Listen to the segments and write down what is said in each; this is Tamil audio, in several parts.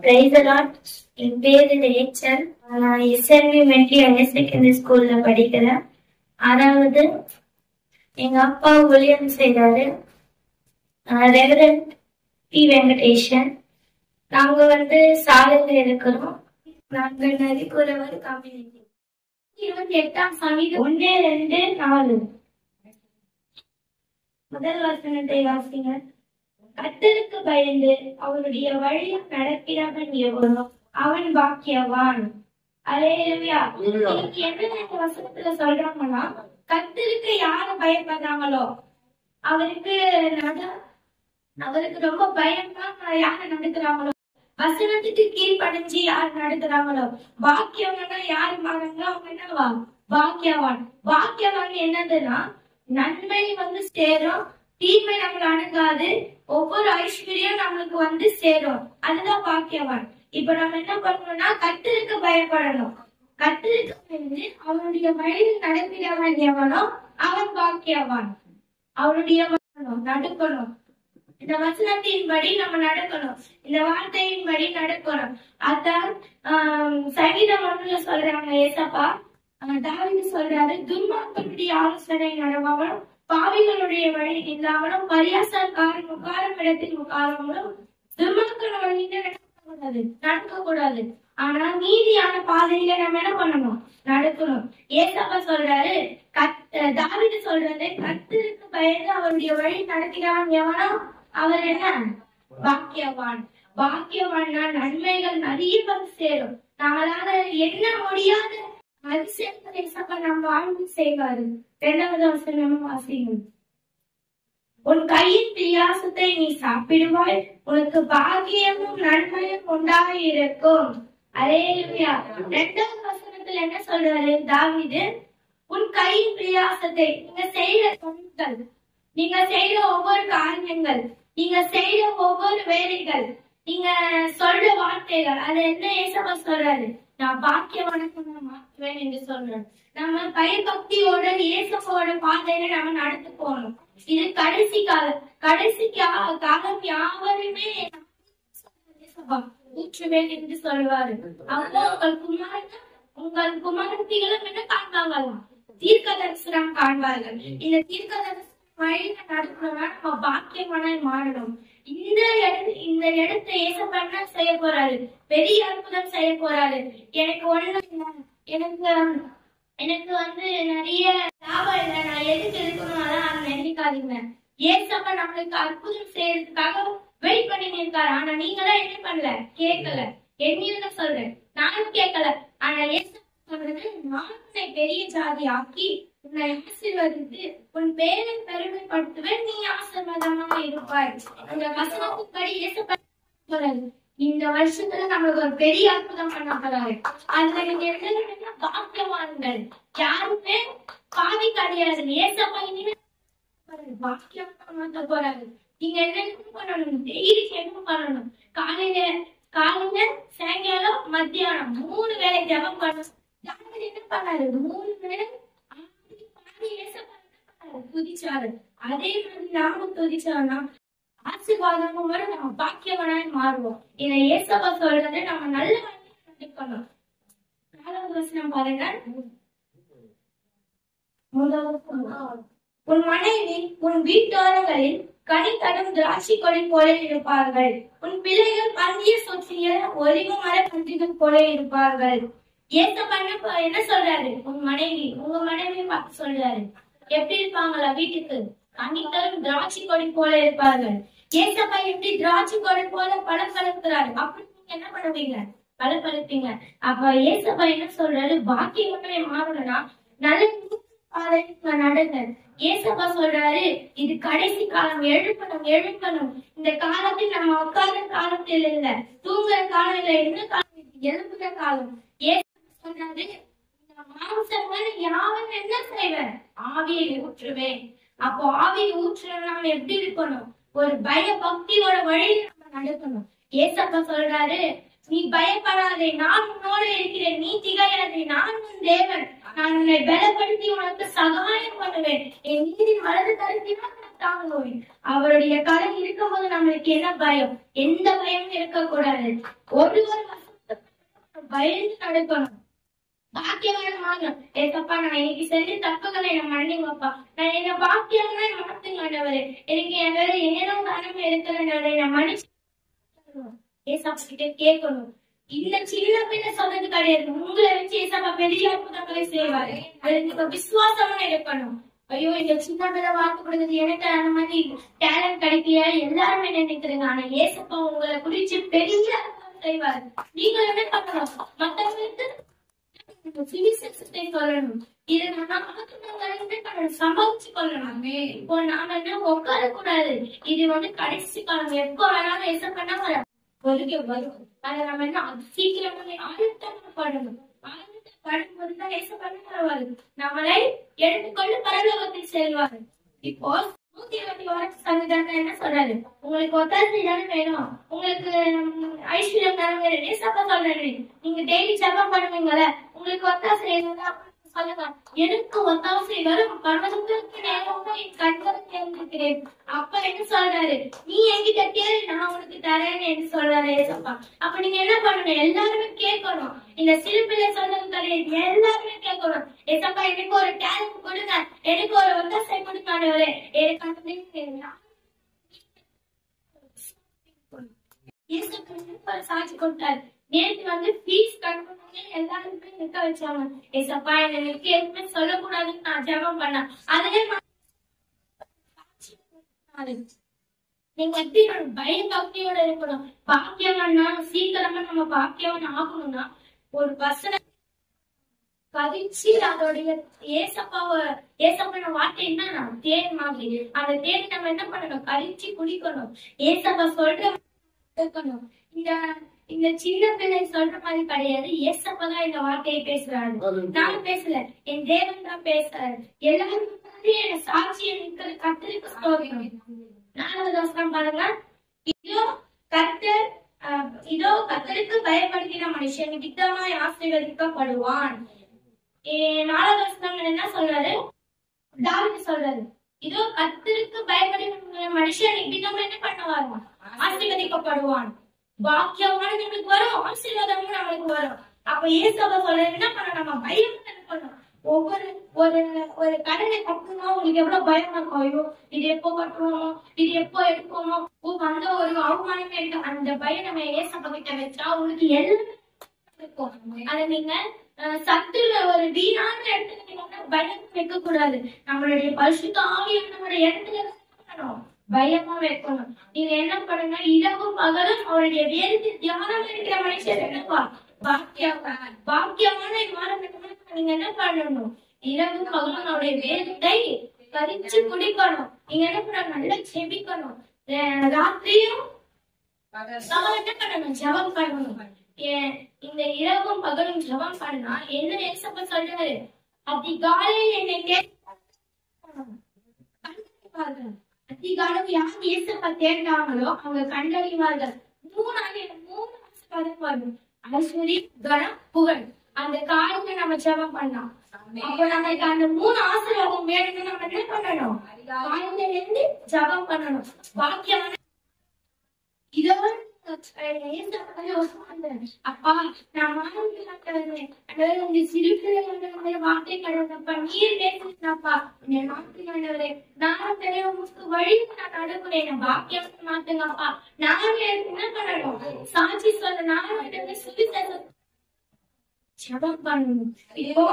Praise the Lord. என் பேரு ரேச்சல். நான் எஸ்எல்வி மெட்ரி ஹையர் செகண்டரி ஸ்கூல்ல படிக்கிறேன். அதாவது எங்க அப்பா ஊழியம் செய்றாரு. Reverend P Venkatesan. நாங்க சாலையில இருக்கிறோம். நாங்க நரிக்குறவர் கம்யூனிட்டி. 28ஆம் சங்கீதம் 1-2-4 முதல் வசனத்தை வாசிங்க. கர்த்தருக்கு பயந்து அவருடைய வழியில் நடக்கிறவன் எவனோ அவன் பாக்கியவான். அல்லேலூயா. இன்னைக்கு என்ன இந்த வசனத்துல சொல்றாங்கன்னா, கர்த்தருக்கு யாரு பயப்படுறாங்களோ அவருக்கு ரொம்ப பயமா யாரு நடக்கிறாங்களோ, வசனத்துக்கு கீழ்படிஞ்சு யாரு நடக்கிறாங்களோ, பாக்கியவன்னா யாரு மாறாங்களோ அவங்க என்னவா பாக்கியவான். பாக்கியவான் என்னதுன்னா, நன்மை சேரும், தீமை நம்மள அணுகாது, ஒவ்வொரு ஐஸ்வர்யம் நம்மளுக்கு சேரும். அதுதான் பாக்கியவான். இப்ப நம்ம என்ன பண்ணணும்னா, கர்த்தருக்கு பயப்படணும். கர்த்தருக்கு பயந்து அவனுடைய வழியில் நடக்கிறவன் எவனோ அவன் பாக்கியவான். அவனுடைய நடக்கணும். இந்த வசனத்தின்படி நம்ம நடக்கணும். இந்த வார்த்தையின்படி நடக்கணும். அதான் சங்கீதம் 1 சொல்றாங்க ஏசப்பா, தாவீது சொல்றாரு, துன்மார்க்கனுடைய ஆலோசனை நடவாமலும் பாவிகளுடைய வழி இல்லாமலும் பரியாசக்காரன் உட்காரும் இடத்தில் உட்காராமலும் துன்மார்க்கன் வழியில நடக்கக்கூடாது. ஆனா நீதியான பாதையில நம்ம என்ன பண்ணணும், நடக்கணும். ஏசப்பா சொல்றாரு, தாவீது சொல்றாரு, கர்த்தருக்கு பயந்து அவருடைய வழி நடக்கிறான் எவனோ அவர் என்ன பாக்கியவான். பாக்கியவான்னா நன்மைகள் நிறைய சேரும். நம்மளால என்ன முடியாத அதிசயங்களை ஏசப்பா நம்ம வாழ்ந்து செய்வாரு. 2வது வசனம் வாசிங்க. உன் கையின் பிரியாசத்தை நீ சாப்பிடுவாய், உனக்கு பாக்கியமும் நன்மையும் உண்டாயிருக்கும். அல்லேலூயா. 2வது வசனத்துல என்ன சொல்றாரு தாவீது, உன் கையின் பிரியாசத்தை, நீங்க செய்யற தொழில்கள், நீங்க செய்யற ஒவ்வொரு காரியங்கள், நீங்க செய்யற ஒவ்வொரு வேலைகள், நீங்க சொல்ற வார்த்தைகள், அது என்ன ஏசப்பா சொல்றாரு, நான் பாக்கியவனுக்கு மாற்றுவேன் என்று சொல்றேன். நம்ம பயபக்தியோட இயேசுவோட பாதையில நம்ம நடந்து போகணும். இது கடைசி காலம். கடைசி காலம் யாவருமே ஊற்றுவேன் என்று சொல்வாரு. அப்போ உங்கள் குமாரத்திகளும் என்ன காண்பாங்களாம், தீர்க்க தரிசனம் காண்பார்கள். இந்த தீர்க்க தரிசனம் வழியில நடக்கணும்னா நம்ம பாக்கியமான மாறணும். இந்த இடத்தை ஏசப்பா என்ன செய்ய போறாரு, பெரிய அற்புதம் செய்ய போறாரு. எனக்கு நிறைய லாபம் இல்லை, நான் எதுக்கு இருக்கணும் அதான் நினைக்காதீங்க. ஏசப்பா நம்மளுக்கு அற்புதம் செய்யறதுக்காக வெயிட் பண்ணி நிற்காரு. ஆனா நீங்களாம் என்ன பண்ணல, கேட்கல. என்ன சொல்றேன், நானும் கேட்கல. ஆனா ஏசப்பா சொல்றது, நான் உன்னை பெரிய ஜாதி ஆக்கி உன்னை ஆசீர்வதித்து உன் பேரை பெருமைப்படுத்துவேன், நீ ஆசீர்வாதமாக இருப்பாய். அந்த வசனத்தின்படி ஏசப்பா சொல்றாரு, இந்த வருஷத்துல நம்மளுக்கு ஒரு பெரிய அற்புதம் பண்ண போறாரு. அதுல நீங்க என்ன பாக்கியவான்கள், யாருமே பாவி கிடையாது. ஏசப்பா இனிமே பாக்கியம் பண்ண போறாரு. நீங்க என்ன பண்ணணும், டெய்லி என்ன பண்ணணும், காலையில சாயங்காலம் மத்தியானம் 3 வேளை ஜெபம் பண்ணணும். என்ன பண்ணாரு, 3 வேளை துதிச்சாரு. அதே மாதிரி நாம துதிச்சோம்னா ஆசீர்வாதமும் வரும், நம்ம பாக்கியவனாய் மாறுவோம். இதை ஏசப்பா சொல்றது நம்ம நல்ல நடக்கணும். 4வது வசனம் பாருங்க. உன் மனைவி உன் வீட்டோரங்களில் கனி தரும் திராட்சை கொடி போல இருப்பார்கள், உன் பிள்ளைகள் பந்திய சுற்றிய ஒலிவு மர பன்றிகள் போல இருப்பார்கள். ஏசப்பா என்ன சொல்றாரு, உங்க மனைவி பார்த்து சொல்றாரு, எப்படி இருப்பாங்களா, வீட்டுக்கு கனி தரும் திராட்சை கொடி போல இருப்பார்கள். ஏசப்பா எப்படி திராட்சை கொடி போல பலப்படுத்துறாரு, அப்படி நீங்க என்ன பண்ணுவீங்க, பலப்படுத்தீங்க. அப்ப ஏசப்பா என்ன சொல்றாரு, பாக்கியங்களை மாறணும்னா நல்ல நடங்க. ஏசப்பா சொல்றாரு, இது கடைசி காலம், எழுப்பணும். இந்த காலத்தில் நம்ம உட்கார்ந்த காலத்தில் இல்ல, தூங்குற காலம் இல்ல, என்ன காலம், எழுப்புற காலம். ஏசப்பா சொல்றாரு, மாம்சங்கள் யாவன் என்ன செய்வேன், ஆவியை ஊற்றுவேன். அப்போ ஆவியை ஊற்றணும், நம்ம எப்படி இருக்கணும், ஒரு பய பக்தியோட வழியில் நம்ம நடக்கணும். ஏசப்பா சொல்றாரு, நீ பயப்படாதே, நான் உன்னோட இருக்கிறேன், நீ திகையாதே, நான் உன் தேவன், நான் உன்னை பலப்படுத்தி உனக்கு சகாயம் பண்ணுவேன். என் நீதின் வலது கருத்தினால் தாங்குவேன். அவருடைய கரை இருக்கும்போது நம்மளுக்கு என்ன பயம்? எந்த பயமும் இருக்கக்கூடாது. ஒரு பயந்து நடக்கணும். பாக்கியவானமாக ஏசப்பா, நான் இன்னைக்கு செஞ்ச தப்புகளை என்ன மன்னிங்கப்பா. நான் என்ன பாக்கியவனா மாத்துங்க ஆண்டவரே. எனக்கு என் வேற ஏனோ காரணம் இருக்கிறனால என்ன மன்னிச்சு ஏசப்பா கிட்ட கேட்கணும். இந்த சின்ன பிள்ளை சொன்னது கிடையாது. உங்களை வச்சு ஏசப்பா பெரிய அற்புதங்களை செய்வாரு. அது நீங்க விசுவாசமா இருக்கணும். ஐயோ, இந்த சின்ன பிள்ளை வாக்கு கொடுக்குறது எனக்கு அந்த மாதிரி டேலண்ட் கிடைக்கல எல்லாருமே நினைக்கிறீங்க. ஆனா ஏசப்பா உங்களை குறிச்சு பெரிய அற்புதம் செய்வாரு. நீங்க என்ன பண்ணணும்? மத்தவங்களுக்கு சுவிசேஷத்தை சொல்லணும். இதை சம்பாதிச்சு கொள்ளணும். இப்போ நாம என்ன உட்கார கூடாது. இது கடைசி காலம். எப்போ வேணாலும் ஏசப்பா வர ஒதுக்க வரும். அதை நம்ம என்ன சீக்கிரமா ஆழ்த்தப்படணும். ஆழ்த்தப்படும்போதுதான் ஏசப்பா வருவாரு. நம்மளை எடுத்துக்கொண்டு பரலோகத்தில் செல்வாரு. இப்போ 121 சங்கீதத்துல என்ன சொல்றாரு? உங்களுக்கு ஒத்தாசை தானே வேணும், உங்களுக்கு ஐஸ்வர்யம் தானே வேணும். ஏசப்பா சொல்றாரு, நீங்க டெய்லி ஜெபம் பண்ணுவீங்களே, உங்களுக்கு ஒத்தாசை சொல்லுங்க. எனக்கு ஒத்தாசை வரும் பர்வதத்திற்கு நேரமா என் கண்களுக்கு இருக்கிறேன். அப்ப என்ன சொல்றாரு? நீ என்கிட்ட கேளு, நான் உனக்கு தரேன்னு என்ன சொல்றாரு ஏசப்பா. அப்ப நீங்க என்ன பண்ணணும்? எல்லாருமே கேட்கணும். இந்த சிறு பிள்ளை சொல்றது கிடையாது, எல்லாருமே கேட்கணும். ஏசப்பா எனக்கு ஒரு டேலண்ட் கொடுங்க, எனக்கு ஒரு ஒத்தாசை கொடுக்காதவரே. சாட்சி கொடுத்தாரு. நேற்று ஃபீஸ் கட்டணும் எல்லாருமே நிக்க வச்சாங்க. ஏசப்பா எனக்கு எதுவுமே சொல்லக்கூடாதுன்னு நான் ஜெபம் பண்ணேன். அதுவே நீங்க எப்படி பய பக்தியோட இருக்கணும். பாக்கியவன்னா சீக்கிரமா நம்ம பாக்கியவன் ஆகணும்னா ஒரு பர்சனை கவிச்சு அதோடைய ஏசப்பான வார்த்தை என்ன தேன் மாதிரி. அந்த தேன் நம்ம என்ன பண்ணணும்? கரிச்சு குடிக்கணும். ஏசப்பா சொல்ற இருக்கணும். இந்த சின்ன பிள்ளை சொல்ற மாதிரி கிடையாது. ஏசப்பதான் இந்த வார்த்தையை பேசுறாரு. நான் பேசல, என் தேவன் தான் பேசுறாரு. எல்லாரும் சாட்சியை நிற்கிற கர்த்தருக்கு ஸ்தோத்திரம். 4வது வசனம் பாருங்க. இதோ கர்த்தருக்கு பயப்படுகிற மனுஷன் திட்டமாய் ஆசீர்வதிக்கப்படுவான். 4வது வசனம் என்ன சொல்றாரு? தாவீது சொல்றாரு, இதோ கர்த்தருக்கு பயப்படுகிற மனுஷன் திட்டமா என்ன பண்ணுவாங்க? ஆசீர்வதிக்கப்படுவான். பாக்கியமான நம்மளுக்கு வரும், ஆசீர்வாதமும் நம்மளுக்கு வரும். அப்ப ஏசப்பா சொல்றது என்ன பண்ண? நம்ம பயம் இருக்கணும். ஒவ்வொரு ஒரு கடனை கட்டணும், உங்களுக்கு எவ்வளவு பயம் இருக்கும். ஐயோ, இது எப்போ கட்டுவோமோ, இது எப்போ எடுப்போமோ, அந்த ஒரு அவமானமே இருக்கு. அந்த பயம் நம்ம ஏசப்பா கிட்ட வச்சா உங்களுக்கு எல்லாம் இருக்கும். அதை நீங்க சத்துல ஒரு வீணான இடத்துல நீங்க பயம் வைக்க கூடாது. நம்மளுடைய பரிசுத்த ஆவியானவருடைய இடத்துல இருக்கணும், பயமா வைக்கணும். நீங்க என்ன பண்ணுங்க? இரவும் பகலும் அவருடைய வேதத்தை தியானம் இருக்கிற மனுஷன் என்னப்பா பாக்கியமான நீங்க என்ன பண்ணணும்? இரவும் பகலும் அவருடைய வேதத்தை கரிச்சு குடிக்கணும். நீங்க என்ன பண்ணணும்? நல்லா செபிக்கணும். ராத்திரியும் என்ன பண்ணணும்? ஜெபம் பண்ணணும். இந்த இரவும் பகலும் ஜெபம் பண்ணா என்ன ஏசப்பா சொல்றாரு? அதிகாலையில் என்னை அதிகாலம் யார் ஏசப்பா தேடினாங்களோ அவங்க கண்டறிவார்கள். 3 ஆசீர்வாதம், ஐஸ்வரி, கனம், புகழ். அந்த காலத்துல நம்ம ஜெபம் பண்ணலாம். அப்ப நமக்கு அந்த 3 ஆசீர்வாதம் வேணும்னு நம்ம என்ன பண்ணணும்? காலையில இருந்து ஜெபம் பண்ணணும். பாக்கியமான இதோட அப்பா நான் உங்க சிறு பிள்ளைகளுடைய வார்த்தை கடந்தப்பா நீர் பேசுறப்பா என் நாட்டுகளே நான் தெரியவங்களுக்கு வழி நான் நடக்கிறேன். பாக்கியம் மாத்துங்கப்பா. நாங்க என்ன பண்ணணும்? சாட்சி சொல்ல நாங்க சுவிசேஷம் ஜெபம் பண்ணணும். இப்போ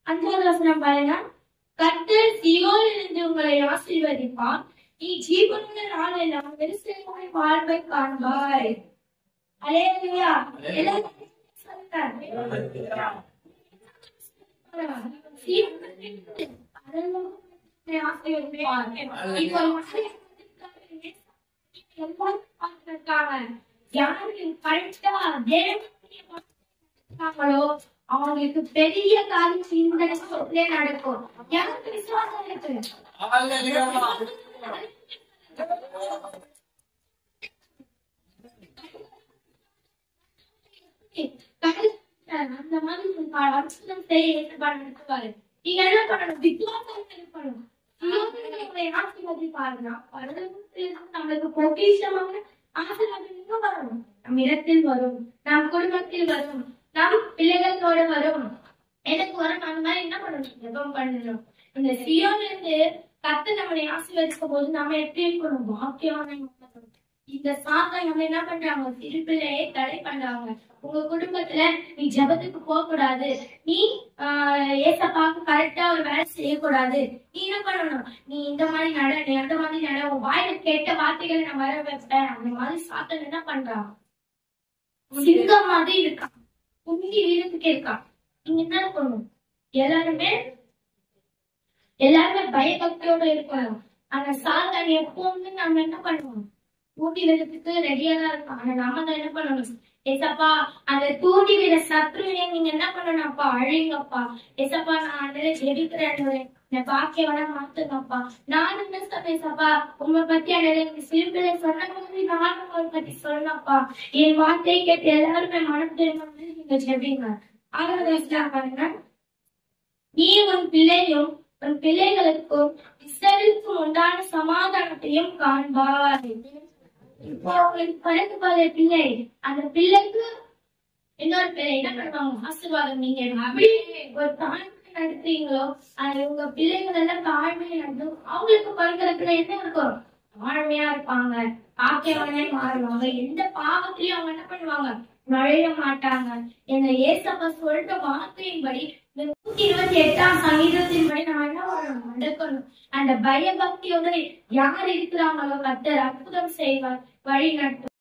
5வது வசனம் பாருங்க. கர்த்தர் சீயோனிலிருந்து உங்களை ஆசீர்வதிப்பார். நீ ஜீவனுள்ள நாளெல்லாம் எருசலேமின் வாழ்வை காண்பாய். அல்லேலூயா. எல்லாரும் அவங்களுக்கு பெரிய காரியம் இந்த நடக்கும். யாருக்கு விசுவாசம் இருக்கு? அந்த மாதிரி அற்புதம் செய்ய நடத்துவாரு. நீங்க என்ன பண்ணணும்? விசுவாசம் இருக்கணும். உங்களை ஆசீர்வதிப்பாருன்னா நம்மளுக்கு பொக்கிஷமான ஆசீர்வாதம் வரும். நம் இடத்தில் வரும், நம் குடும்பத்தில் வரும், நம் பிள்ளைகளோட வரும், எனக்கு வரும். அந்த மாதிரி என்ன பண்ணணும்? ஜெபம் பண்ணணும். இந்த சியோன்ல இருந்து கர்த்தர் நம்மளை ஆசீர்வதிக்கும் போது நாம எப்படி இருக்கணும்? வாக்கியமான. இந்த சாத்தான் நம்ம என்ன பண்றாங்க? திருப்பிள்ளையே தடை பண்றாங்க. உங்க குடும்பத்துல நீ ஜெபத்துக்கு போக கூடாது, நீ ஏசப்பாக்கு கரெக்டா ஒரு வேலை செய்யக்கூடாது, நீ என்ன பண்ணணும்? நீ இந்த மாதிரி நட, நீ அந்த மாதிரி நட, உன் வாயில கேட்ட வார்த்தைகளை நான் வர வைப்பேன். அந்த மாதிரி சாத்தான் என்ன பண்றான்? சிங்கம் மாதிரி இருக்கான், குந்தி வீரத்துக்கு இருக்கான். நீங்க என்ன பண்ணணும்? எல்லாருமே பயபக்தியோட இருக்கணும். ஆனா சாத்தான் எப்பவுமே நம்ம என்ன பண்ணுவோம்? தூண்டி விடுறதுக்கு ரெடியா தான் இருக்கும். ஆனா நாம தான் என்ன பண்ணணும்? ஏசப்பா, அந்த தூண்டி விட சத்ருவினை நீங்க என்ன பண்ணணும்? அப்பா அழிங்கப்பா. ஏசப்பா, நான் அதுல ஜெபிக்கிறேன், என் பாக்கியவன மாத்துங்கப்பா. நான் என்ன சொன்னேன்? ஏசப்பா, உங்களை பத்தி எனக்கு சிறுபிள்ளை சொன்ன மாதிரி நானும் உங்களை பத்தி சொன்னப்பா. என் வார்த்தையை கேட்டு எல்லாருமே மனம் திரும்ப நீங்க ஜெபிங்க. பாருங்க, நீ உன் பிள்ளையும் உன் பிள்ளைகளுக்கும் இஸ்ரவேலுக்கும் உண்டான சமாதானத்தையும் காண்பாய். இப்போ உங்களுக்கு பிறகு போற பிள்ளை, அந்த பிள்ளைக்கு இன்னொரு பிள்ளை என்ன பண்ணுவாங்க? ஆசீர்வாதம். நீங்க அப்படி ஒரு தாழ்மை நடத்துறீங்களோ, அது உங்க பிள்ளைகள் எல்லாம் தாழ்மையை நடத்தும். அவங்களுக்கு பிறகுற பிள்ளை என்ன இருக்கும்? தாழ்மையா இருப்பாங்க, பாக்கியவனே மாறுவாங்க. எந்த பாவத்திலயும் அவங்க என்ன பண்ணுவாங்க? நுழைய மாட்டாங்க. எங்க ஏசப்பா சொல்ற வார்த்தையின்படி, இந்த 128ஆம் சங்கீதத்தின்படி நம்ம என்ன பண்ணணும்? நடக்கணும். அந்த பயபக்தியோட யார் இருக்கிறாங்களோ கர்த்தர் அற்புதம் செய்வார், வழி நடத்தும்.